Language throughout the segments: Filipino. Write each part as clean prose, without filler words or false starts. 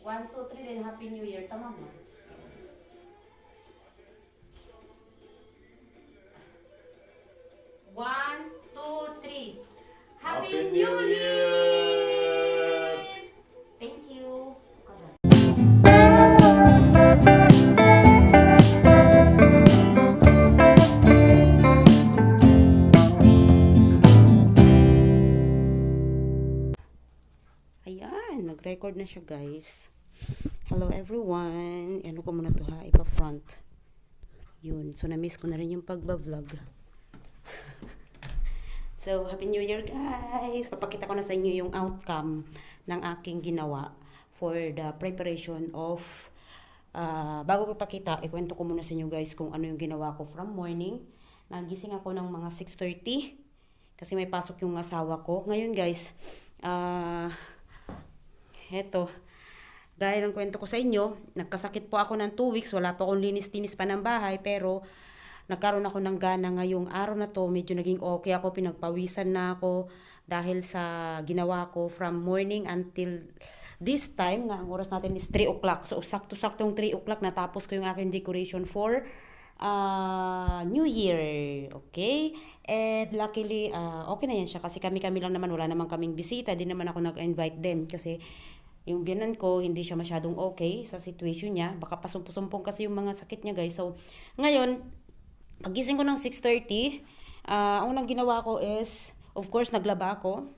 1, 2, 3 then Happy New Year. Tama mo? 1, 2, 3. Happy Happy New New Year! Year! Thank you. Ayan, nag-record na siya guys. Hello everyone. Ano ko muna to ha, ipa-front. Yun, so na-miss ko na rin yung pagba-vlog. So, Happy New Year guys! Papakita ko na sa inyo yung outcome ng aking ginawa for the preparation of bago ko ipakita, ikwento ko muna sa inyo guys kung ano yung ginawa ko from morning. Nagising ako ng mga 6:30 kasi may pasok yung asawa ko. Ngayon guys, heto, gaya ng kwento ko sa inyo, nagkasakit po ako ng 2 weeks, wala pa akong linis-linis pa ng bahay, pero nagkaroon ako ng gana ngayong araw na to, medyo naging okay ako, pinagpawisan na ako dahil sa ginawa ko from morning until this time, na ang oras natin is 3 o'clock. So, sakto-saktong 3 o'clock, natapos ko yung aking decoration for New Year. Okay? And luckily, okay na yan siya kasi kami-kami lang naman, wala naman kaming bisita, di naman ako nag-invite din kasi yung biyanan ko, hindi siya masyadong okay sa situation niya. Baka pasumpo-sumpong kasi yung mga sakit niya guys. So, ngayon, pagising ko ng 6:30, ang unang ginawa ko is, of course, naglaba ako.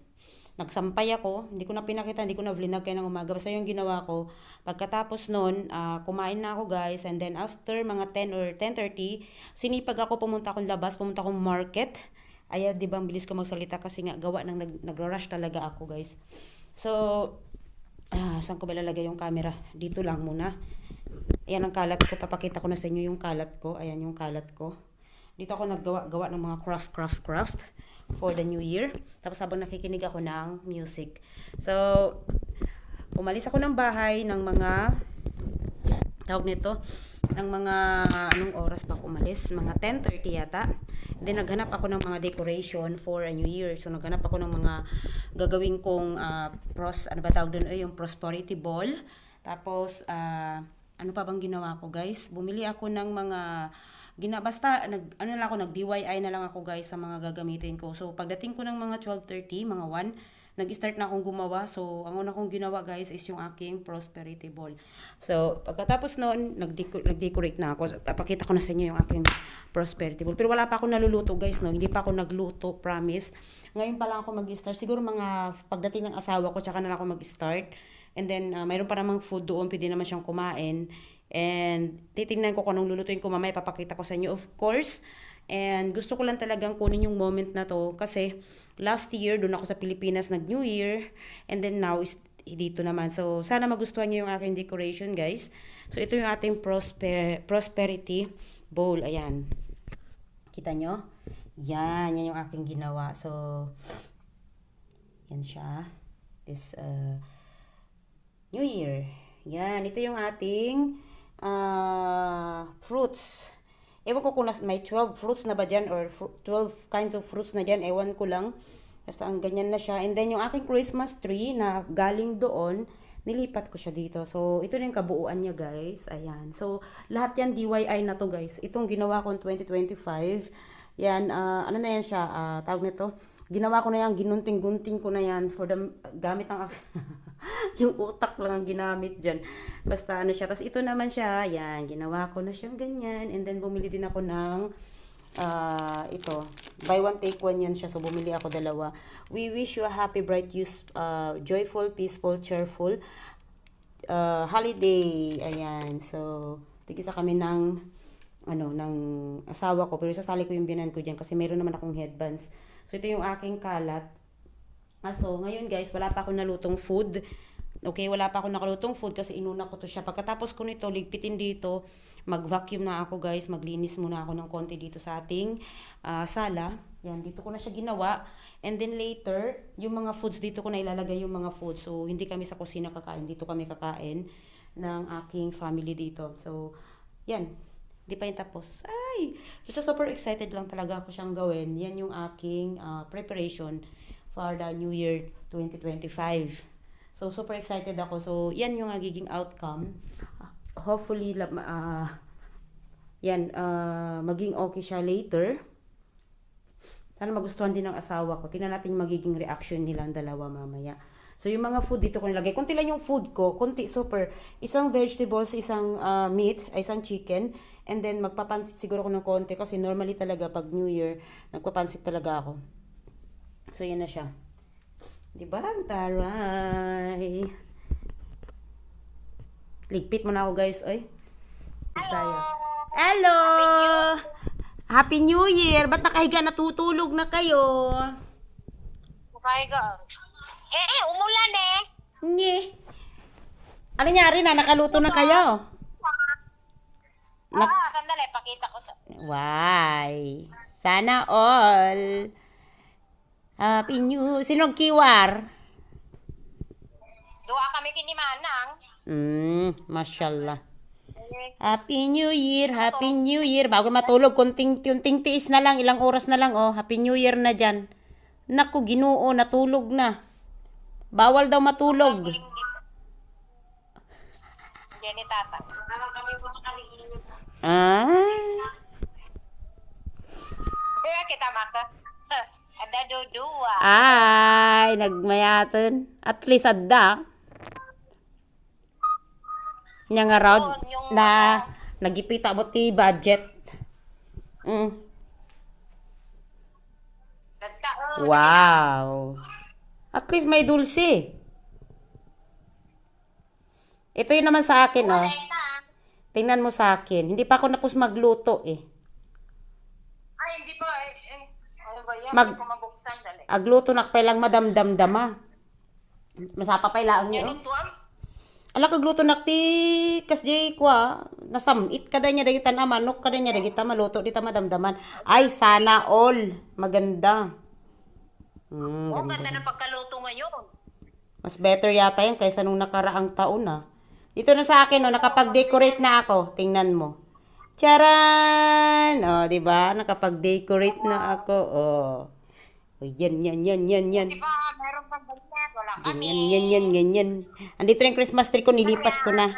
Nagsampay ako. Hindi ko na pinakita, hindi ko na vlinag kayo ng umaga. Basta yung ginawa ko. Pagkatapos nun, kumain na ako guys. And then after mga 10 or 10:30, sinipag ako, pumunta akong labas, pumunta akong market. Ayan, di ba, ang bilis ko magsalita kasi nga gawa ng nag-rush talaga ako guys. So, saan ko ba lalagay yung camera? Dito lang muna. Ayan ang kalat ko. Papakita ko na sa inyo yung kalat ko. Ayan yung kalat ko. Dito ako naggawa ng mga craft for the new year. Tapos habang nakikinig ako ng music. So, umalis ako ng bahay ng mga tawag nito ng mga anong oras pa ako umalis, mga 10:30 yata. Then naghanap ako ng mga decoration for a new year. So naghanap ako ng mga gagawin kong ano ba tawag doon, yung prosperity ball. Tapos ano pa bang ginawa ko guys? Bumili ako ng mga basta ano lang ako, nag DIY na lang ako guys sa mga gagamitin ko. So pagdating ko ng mga 12:30, mga 1, nag-start na akong gumawa. So ang una kong ginawa guys is yung aking prosperity ball. So pagkatapos noon, nag-decorate na ako. So, papakita ko na sa inyo yung aking prosperity ball. Pero wala pa ako naluluto guys, no. Hindi pa ako nagluto, promise. Ngayon pa lang ako mag-start. Siguro mga pagdating ng asawa ko, tsaka na lang ako mag-start. And then mayroon pa namang food doon, pwede naman siyang kumain. And titingnan ko kung anong lulutuin ko mamaya, papakita ko sa inyo of course. And gusto ko lang talagang kunin yung moment na to kasi last year doon ako sa Pilipinas nag New Year, and then now is dito naman. So sana magustuhan niyo yung aking decoration guys. So ito yung ating prosperity bowl. Ayan. Kita nyo? Yan yung aking ginawa. So yan siya. This New Year. Yan, ito yung ating fruits. Ewan ko kung may 12 fruits na ba dyan or 12 kinds of fruits na dyan. Ewan ko lang. Basta ang ganyan na siya. And then yung aking Christmas tree na galing doon, nilipat ko siya dito. So, ito na yung kabuuan niya guys. Ayan. So, lahat yan DIY na to guys. Itong ginawa ko in 2025. Yan, ano na yan siya, tawag nito. Ginawa ko na yan, ginunting-gunting ko na yan for the gamit ng yung utak lang ang ginamit dyan. Basta ano siya. Tapos ito naman siya, yan, ginawa ko na siyang ganyan. And then bumili din ako ng ito. Buy one, take one yan siya. So bumili ako dalawa. We wish you a happy, bright, joyful, peaceful, cheerful holiday. Ayan. So, tigisa kami ng ng asawa ko. Pero sasali ko yung biyanan ko dyan kasi meron naman akong headbands. So, ito yung aking kalat. So, ngayon guys, wala pa akong nalutong food. Okay, wala pa akong nakalutong food kasi inuna ko to siya. Pagkatapos ko nito, ligpitin dito, mag-vacuum na ako guys, maglinis muna ako ng konti dito sa ating sala. Yan, dito ko na siya ginawa. And then later, yung mga foods, dito ko na ilalagay yung mga foods. So, hindi kami sa kusina kakain, dito kami kakain ng aking family dito. So, yan. Hindi pa yung tapos. Ay! So, super excited lang talaga ako siyang gawin. Yan yung aking preparation for the New Year 2025. So, super excited ako. So, yan yung nagiging outcome. Hopefully, maging okay siya later. Sana magustuhan din ng asawa ko. Tingnan natin yung magiging reaction nilang dalawa mamaya. So, yung mga food dito ko nilagay. Kunti lang yung food ko. Kunti, super. Isang vegetables, isang meat, isang chicken. And then, magpapansit siguro ko ng konti. Kasi normally talaga, pag New Year, nagpapansit talaga ako. So, yan na siya. Diba? Ang taray. Ligpit mo na ako, guys. Ay. Hello! Hello! Happy New Year! Ba't nakahiga natutulog na kayo? Nakahiga. Umulan eh. Nye. Ano nangyari na? Nakaluto na kayo? Sandali. Pakita ko sa... Why? Sana all. Happy New... Sinong kiwar? Duwa kami kinimanang. Mashallah. Happy New Year, Happy New Year. Bago matulog, kunting tiis na lang, ilang oras na lang, oh. Happy New Year na dyan. Naku, Ginoo, natulog na. Bawal daw matulog. Jenny tata. Kami po nakaliinit. Pero kita maka. Ada dua. Ay, nagmayaton. At least adda. Nya nga raw na nagipita mo ti budget. Wow. At least may dulce. Ito yun naman sa akin, oh. Tingnan mo sa akin. Hindi pa ako napos magluto, eh. Ay, hindi pa. Ano ba yan? Mag- Hindi ko mabuksan. Dali. Agluto na pailang madamdamdama. Masapa pa ilaan niyo. Yan tuwam? Ala kagluto na ti kasjay kwa. Nasamit kada niya dagitan manok kada niya dagita maluto dita madamdaman. Ay sana all maganda. Ganda na pagkaluto ngayon. Mas better yata yan kaysa nung nakaraang taon na. Dito na sa akin, oh, nakapag-decorate na ako. Tingnan mo. Charan! Oh, di ba? Nakapag-decorate na ako. Oh. Oh, yan. Di ba, meron pang ganyan. Wala kami. Ganyan. Andito na yung Christmas tree ko, nilipat ko na.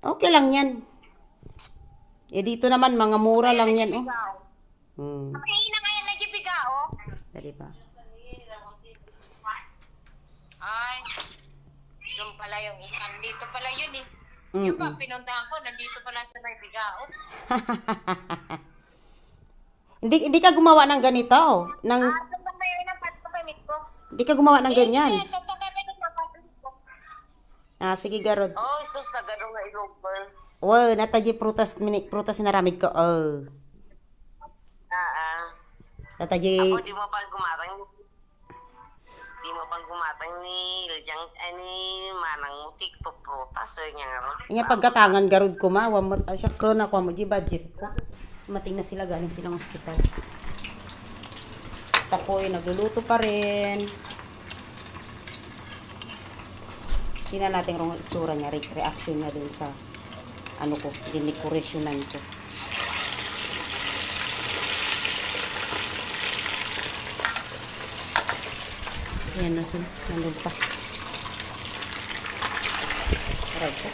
Okay lang yan. Eh, dito naman, mga mura lang yan, oh. May ina nga yan nagibiga, oh. Di ba? Ay, doon pala yung isang. Dito pala yun eh. Yung pa, pinuntahan ko, nandito pala sa may bigao. Hindi ka gumawa ng ganito. Ng, Doon ba na yun ang pagpapamit ko? hindi ka gumawa ng ganyan. Hindi, totoo kami nung napapamit ko. Sige, Garod. Oh, sus, na gano'n nga ilong. Wow, nataji prutas naramid ko. Oh. Nataji. Ako, di mo pang gumatang ni Liljang, ni Manang Mutik, pagprutas, o niya nga. Inya pagkatangan Garod ko ma. Wamot siya ko na ko mo di budget ko. Mating na sila galing silang hospital. Tapoy, nagluluto pa rin. Tingnan natin kung itsura niya, reaction niya dun sa ano ko, dinikoresyonan ko. Ayan na sila, nandun pa. Aray ko.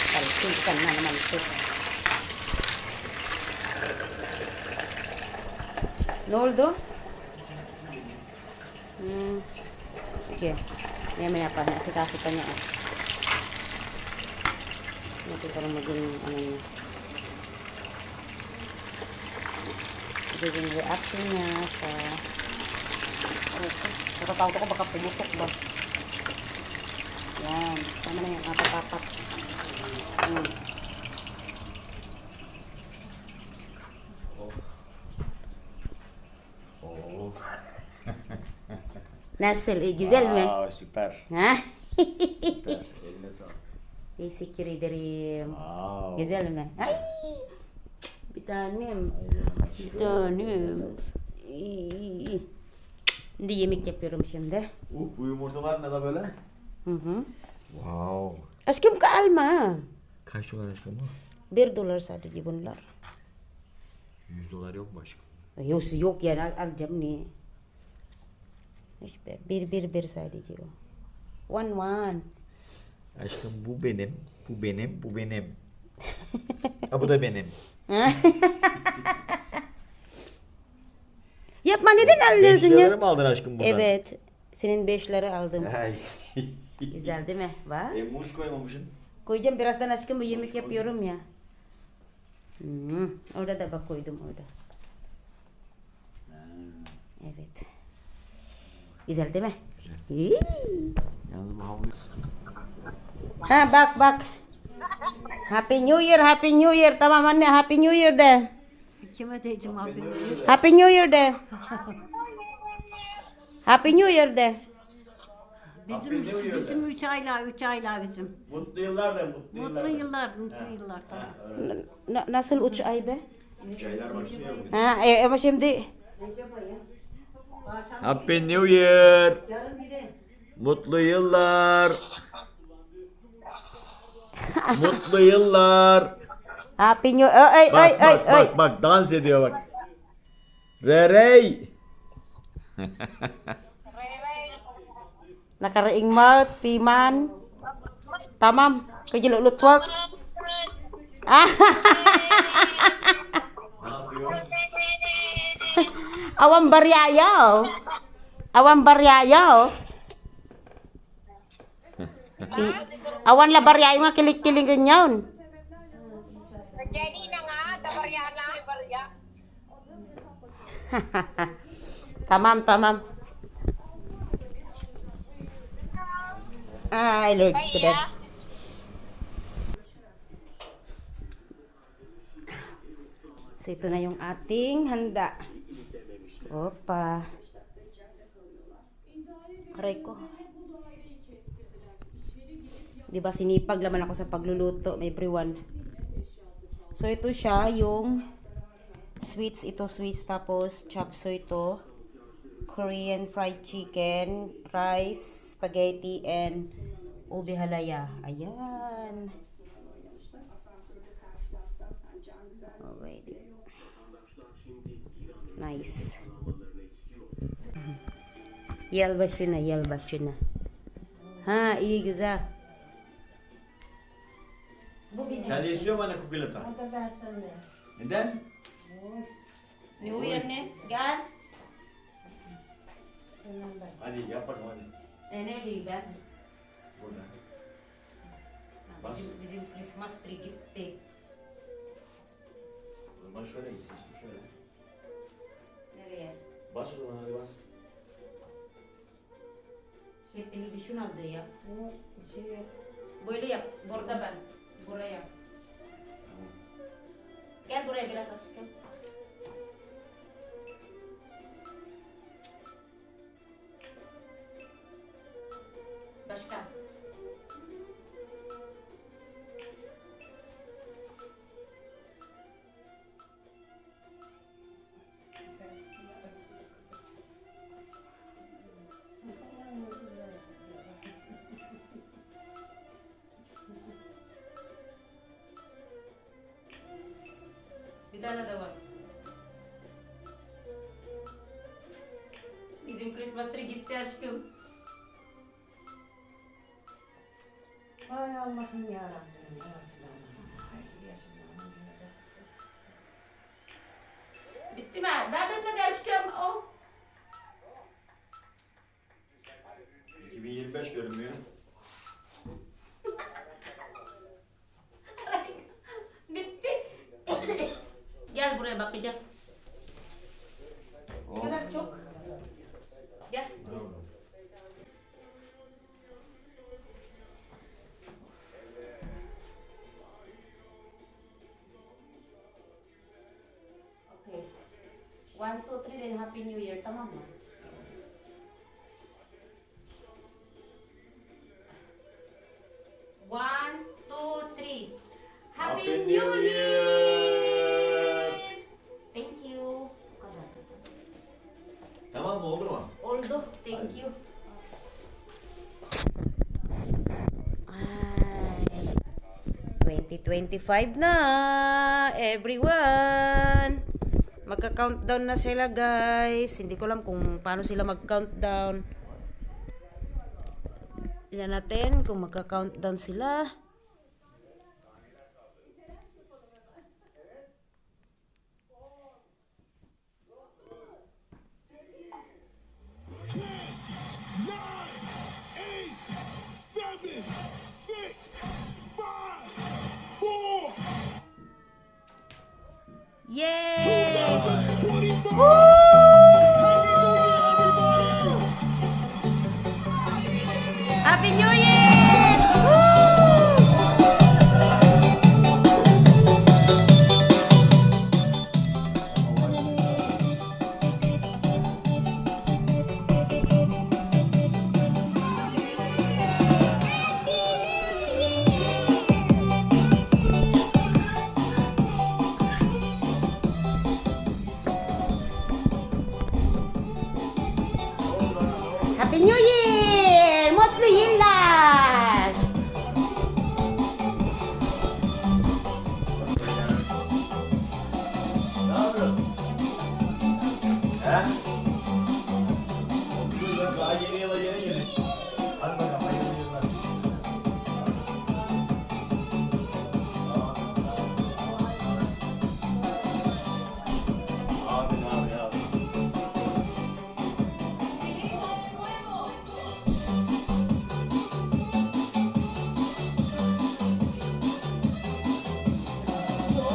Talsikan na naman ito. Noldo? Sige. Maya pa. Nasikaso pa niya. Natin parang maging ano niya. Magiging reaction niya sa Natatakot ako baka pumutok ba. Yan. Sama na yan. Natapapat. Nasıl? Güzel mi? Süper. Ha? Süper. Eline sağlık. Teşekkür ederim. Wow. Güzel mi? Ay! Bir tanem. Bir tanem. Hindi yemek yapıyorum şimdi. Bu yumurtalar ne da böyle? Wow. Aşkım kalma. Kaç dolar aşkım bu? $1 sadece bunlar. $100 yok mu aşkım? Yok yani alacağım ne? Bir sadece o. 1-1. Aşkım bu benim. Bu benim. Bu benim. Ha bu da benim. Yapma, neden alıyorsun 5 lira ya? mı aldın aşkım buradan? Evet. Senin 5 lira aldım. Ay. Güzel değil mi? Bak. Muz koymamışsın. Koyacağım birazdan aşkım, bu yemek yapıyorum ya. Orada da bak koydum orada. Evet. Güzel değil mi? Güzel. Yalnız bu havlu. Ha bak. Happy New Year, Happy New Year. Tamam anne, Happy New Year de. Kime diyeceğim abi? Happy New Year de. Happy New Year de. Bizim 3 aylar bizim. Mutlu yıllar da mutlu yıllar. Mutlu yıllar tamam. Nasıl 3 ay be? 3 aylar başlıyor mu? Ha, ama şimdi Happy New Year. Mutlu yıllar. Mutlu yıllar. Happy New Year. Bak dans ediyor bak. Rerey. Nakaraing maut, piman. Tamam, kajilulot work. Ne yapıyor? Awam baryayaw. Awam baryayaw. Awan la baryayaw nga kilig-kilig ganyan. Jadi na nga, tabarya na, barya. Tamam. Ay, Lord, today. So, ito na yung ating handa. Opa. Aray ko. Diba, sinipag laman ako sa pagluluto, everyone. So, ito siya, yung sweets. Ito, sweets. Tapos, chop suey ito. Korean fried chicken, rice, spaghetti, and ube halaya. Ayan. Alrighty. Nice. Yelbaşı na. Ha, iyi güzel. Sen de istiyor mu anne kukulata? Neden? New Year ne? Gel. Hadi yap bakalım hadi. Neredeyim ben? Burada. Bas. Bizim Christmas tree gitti. O zaman şöyle gitsin. Şöyle. Nereye? Bas o zaman hadi bas. Şey, televizyon aldı ya. Böyle yap. Burada ben. Buraya. Gel buraya biraz aşkım. Başka. Bir tane de var. Bizim Christmas tree gitti aşkım. Ay Allah'ım yarabbim. Bitti mi? Daha bitmedi aşkım. Oh. 2025 görünmüyor. Bitti. Gel buraya bakacağız. Ne kadar çok. Gel. Okay. 1, 2, 3 then Happy New Year. Tamam mı? One, two, three. Happy New Year! Thank you. Kadar. Tamam mı oldu mu? Oldu. Thank you. Ay, 2025 na, everyone. Magka-countdown na sila, guys. Hindi ko alam kung paano sila mag-countdown. Tingnan natin kung magka-countdown sila. Yay! Happy New Year! Happy New Year!